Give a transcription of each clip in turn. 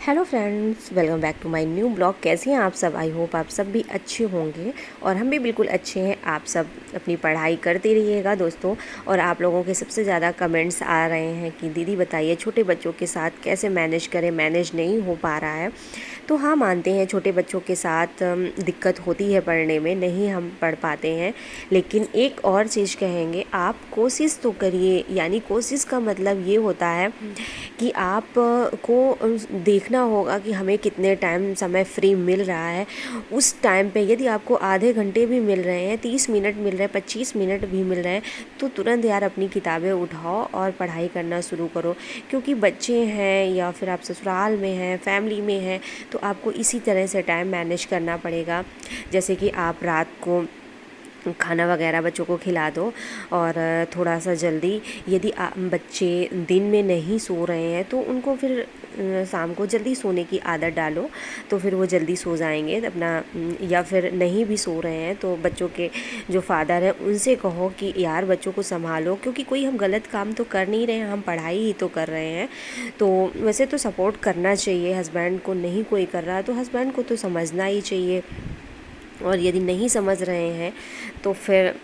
Hello friends, welcome back to my new blog. कैसे हैं आप सब? आई होप आप सब भी अच्छे होंगे और हम भी बिल्कुल अच्छे हैं। आप सब अपनी पढ़ाई करते रहिएगा दोस्तों। और आप लोगों के सबसे ज़्यादा कमेंट्स आ रहे हैं कि दीदी बताइए छोटे बच्चों के साथ कैसे मैनेज करें, मैनेज नहीं हो पा रहा है। तो हाँ, मानते हैं छोटे बच्चों के साथ दिक्कत होती है, पढ़ने में नहीं हम पढ़ पाते हैं। लेकिन एक और चीज़ कहेंगे, आप कोशिश तो करिए। यानी कोशिश का मतलब ये होता है कि आप को देखना होगा कि हमें कितने टाइम समय फ्री मिल रहा है। उस टाइम पे यदि आपको आधे घंटे भी मिल रहे हैं, 30 मिनट मिल रहे हैं, 25 मिनट भी मिल रहे हैं, तो तुरंत यार अपनी किताबें उठाओ और पढ़ाई करना शुरू करो। क्योंकि बच्चे हैं या फिर आप ससुराल में हैं, फैमिली में हैं, तो आपको इसी तरह से टाइम मैनेज करना पड़ेगा। जैसे कि आप रात को खाना वगैरह बच्चों को खिला दो और थोड़ा सा जल्दी, यदि बच्चे दिन में नहीं सो रहे हैं तो उनको फिर शाम को जल्दी सोने की आदत डालो, तो फिर वो जल्दी सो जाएंगे अपना। या फिर नहीं भी सो रहे हैं तो बच्चों के जो फादर हैं उनसे कहो कि यार बच्चों को संभालो, क्योंकि कोई हम गलत काम तो कर नहीं रहे हैं, हम पढ़ाई ही तो कर रहे हैं। तो वैसे तो सपोर्ट करना चाहिए, हस्बैंड को नहीं कोई कर रहा तो हस्बैंड को तो समझना ही चाहिए। और यदि नहीं समझ रहे हैं तो फिर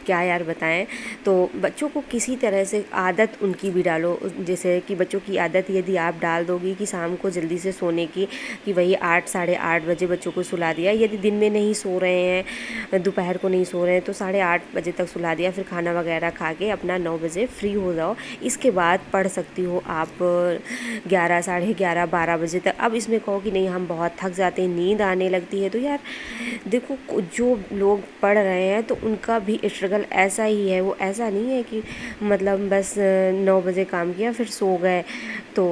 क्या यार बताएं। तो बच्चों को किसी तरह से आदत उनकी भी डालो। जैसे कि बच्चों की आदत यदि आप डाल दोगी कि शाम को जल्दी से सोने की, कि वही 8 साढ़े 8 बजे बच्चों को सुला दिया। यदि दिन में नहीं सो रहे हैं, दोपहर को नहीं सो रहे हैं, तो 8:30 बजे तक सुला दिया। फिर खाना वगैरह खा के अपना 9 बजे फ्री हो जाओ। इसके बाद पढ़ सकती हो आप 11 साढ़े 11 12 बजे तक। अब इसमें कहो कि नहीं हम बहुत थक जाते हैं, नींद आने लगती है, तो यार देखो जो लोग पढ़ रहे हैं तो उनका भी स्ट्रगल ऐसा ही है। वो ऐसा नहीं है कि मतलब बस 9 बजे काम किया फिर सो गए। तो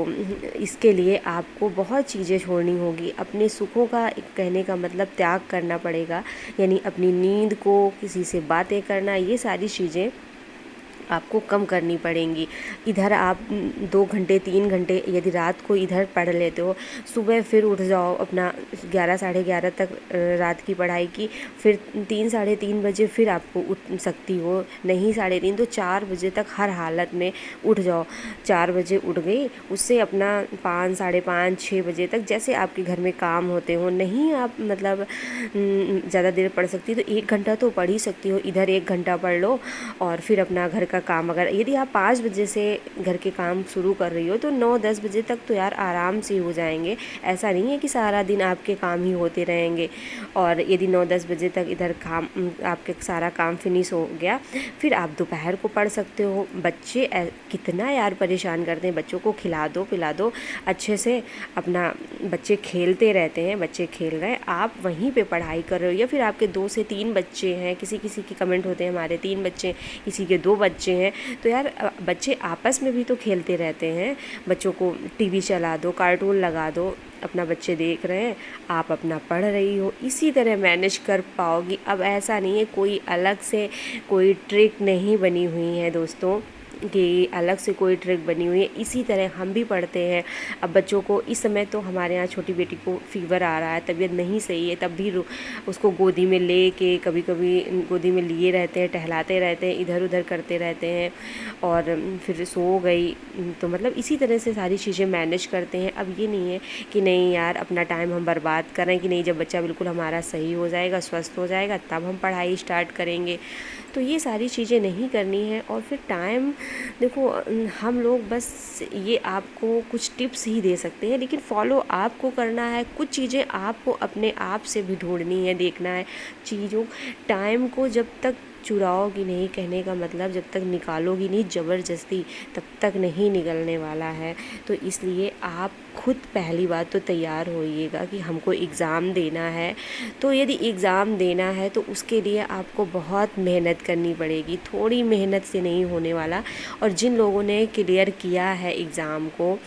इसके लिए आपको बहुत चीज़ें छोड़नी होगी। अपने सुखों का, कहने का मतलब त्याग करना पड़ेगा। यानी अपनी नींद को, किसी से बातें करना, ये सारी चीज़ें आपको कम करनी पड़ेंगी। इधर आप 2 घंटे 3 घंटे यदि रात को इधर पढ़ लेते हो, सुबह फिर उठ जाओ अपना 11 साढ़े 11 तक रात की पढ़ाई की, फिर 3 साढ़े 3 बजे फिर आपको उठ सकती हो। नहीं 3:30 तो 4 बजे तक हर हालत में उठ जाओ। 4 बजे उठ गई, उससे अपना 5 साढ़े 5 6 बजे तक जैसे आपके घर में काम होते हो, नहीं आप मतलब ज़्यादा देर पढ़ सकती तो 1 घंटा तो पढ़ ही सकती हो। इधर 1 घंटा पढ़ लो और फिर अपना घर का काम, अगर यदि आप 5 बजे से घर के काम शुरू कर रही हो तो 9-10 बजे तक तो यार आराम से हो जाएंगे। ऐसा नहीं है कि सारा दिन आपके काम ही होते रहेंगे। और यदि 9-10 बजे तक इधर काम, आपके सारा काम फिनिश हो गया, फिर आप दोपहर को पढ़ सकते हो। बच्चे कितना यार परेशान करते हैं, बच्चों को खिला दो पिला दो अच्छे से। अपना बच्चे खेलते रहते हैं, बच्चे खेल रहे हैं, आप वहीं पे पढ़ाई कर रहे हो। या फिर आपके 2 से 3 बच्चे हैं, किसी किसी के कमेंट होते हैं हमारे 3 बच्चे, किसी के 2 बच्चे हैं, तो यार बच्चे आपस में भी तो खेलते रहते हैं। बच्चों को टीवी चला दो, कार्टून लगा दो, अपना बच्चे देख रहे हैं, आप अपना पढ़ रही हो। इसी तरह मैनेज कर पाओगी। अब ऐसा नहीं है, कोई अलग से कोई ट्रिक नहीं बनी हुई है दोस्तों, कि अलग से कोई ट्रिक बनी हुई है। इसी तरह हम भी पढ़ते हैं। अब बच्चों को इस समय तो हमारे यहाँ छोटी बेटी को फीवर आ रहा है, तबीयत नहीं सही है, तब भी उसको गोदी में ले के कभी कभी गोदी में लिए रहते हैं, टहलाते रहते हैं, इधर उधर करते रहते हैं और फिर सो गई। तो मतलब इसी तरह से सारी चीज़ें मैनेज करते हैं। अब ये नहीं है कि नहीं यार अपना टाइम हम बर्बाद करें, कि नहीं जब बच्चा बिल्कुल हमारा सही हो जाएगा, स्वस्थ हो जाएगा, तब हम पढ़ाई स्टार्ट करेंगे। तो ये सारी चीज़ें नहीं करनी है। और फिर टाइम देखो, हम लोग बस ये आपको कुछ टिप्स ही दे सकते हैं, लेकिन फॉलो आपको करना है। कुछ चीज़ें आपको अपने आप से भी ढूंढनी है, देखना है चीज़ों। टाइम को जब तक चुराओगी नहीं, कहने का मतलब जब तक निकालोगी नहीं ज़बरदस्ती, तब तक नहीं निकलने वाला है। तो इसलिए आप खुद पहली बात तो तैयार होइएगा कि हमको एग्ज़ाम देना है। तो यदि एग्ज़ाम देना है तो उसके लिए आपको बहुत मेहनत करनी पड़ेगी, थोड़ी मेहनत से नहीं होने वाला। और जिन लोगों ने क्लियर किया है एग्ज़ाम को,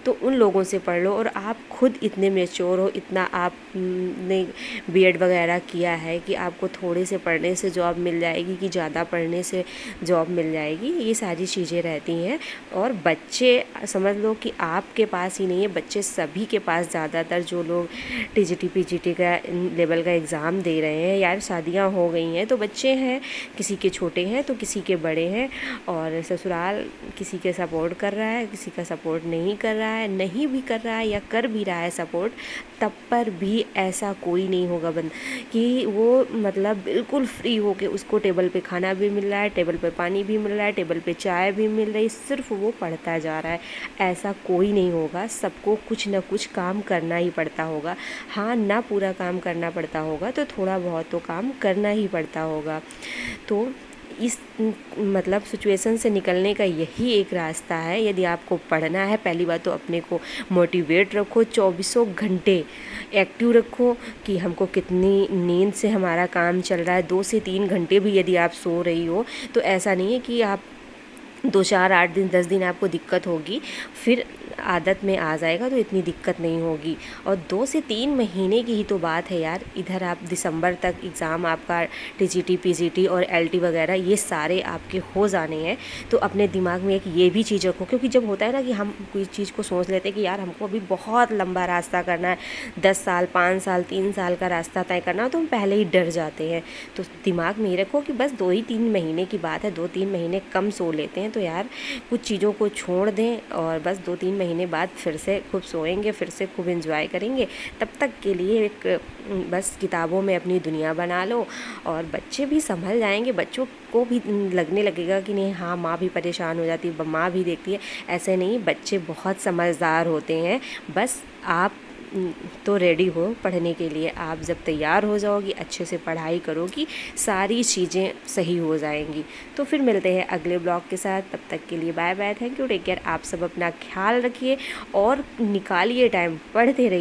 तो उन लोगों से पढ़ लो। और आप खुद इतने मैच्योर हो, इतना आपने बीएड वगैरह किया है कि आपको थोड़े से पढ़ने से जॉब मिल जाएगी। जाएगी कि ज़्यादा पढ़ने से जॉब मिल जाएगी, ये सारी चीज़ें रहती हैं। और बच्चे समझ लो कि आपके पास ही नहीं है, बच्चे सभी के पास, ज़्यादातर जो लोग टीजीटी पीजीटी का लेवल का एग्ज़ाम दे रहे हैं, यार शादियाँ हो गई हैं तो बच्चे हैं, किसी के छोटे हैं तो किसी के बड़े हैं, और ससुराल किसी के सपोर्ट कर रहा है, किसी का सपोर्ट नहीं कर रहा है, नहीं भी कर रहा है या कर भी रहा है सपोर्ट, तब पर भी ऐसा कोई नहीं होगा कि वो मतलब बिल्कुल फ्री हो के उसको टेबल पे खाना भी मिल रहा है, टेबल पे पानी भी मिल रहा है, टेबल पे चाय भी मिल रही, सिर्फ वो पढ़ता जा रहा है। ऐसा कोई नहीं होगा, सबको कुछ ना कुछ काम करना ही पड़ता होगा। हाँ, ना पूरा काम करना पड़ता होगा तो थोड़ा बहुत तो काम करना ही पड़ता होगा। तो इस मतलब सिचुएशन से निकलने का यही एक रास्ता है। यदि आपको पढ़ना है, पहली बात तो अपने को मोटिवेट रखो, 24 घंटे एक्टिव रखो कि हमको कितनी नींद से हमारा काम चल रहा है। 2 से 3 घंटे भी यदि आप सो रही हो तो ऐसा नहीं है कि आप 2 4 8 दिन 10 दिन आपको दिक्कत होगी, फिर आदत में आ जाएगा तो इतनी दिक्कत नहीं होगी। और 2 से 3 महीने की ही तो बात है यार। इधर आप दिसंबर तक एग्ज़ाम आपका टीजीटी पीजीटी और एलटी वगैरह ये सारे आपके हो जाने हैं। तो अपने दिमाग में एक ये भी चीज़ रखो, क्योंकि जब होता है ना कि हम कोई चीज़ को सोच लेते हैं कि यार हमको अभी बहुत लंबा रास्ता करना है, 10 साल 5 साल 3 साल का रास्ता तय करना हो, तो हम पहले ही डर जाते हैं। तो दिमाग में ये रखो कि बस 2 ही 3 महीने की बात है, 2-3 महीने कम सो लेते हैं तो यार कुछ चीज़ों को छोड़ दें और बस 2-3 महीने बाद फिर से खूब सोएंगे, फिर से खूब एंजॉय करेंगे। तब तक के लिए एक बस किताबों में अपनी दुनिया बना लो और बच्चे भी संभल जाएंगे। बच्चों को भी लगने लगेगा कि नहीं, हाँ माँ भी परेशान हो जाती है, माँ भी देखती है। ऐसे नहीं, बच्चे बहुत समझदार होते हैं। बस आप तो रेडी हो पढ़ने के लिए। आप जब तैयार हो जाओगी, अच्छे से पढ़ाई करोगी, सारी चीज़ें सही हो जाएंगी। तो फिर मिलते हैं अगले ब्लॉग के साथ। तब तक के लिए bye bye, thank you, take care. आप सब अपना ख्याल रखिए और निकालिए टाइम, पढ़ते रहिए।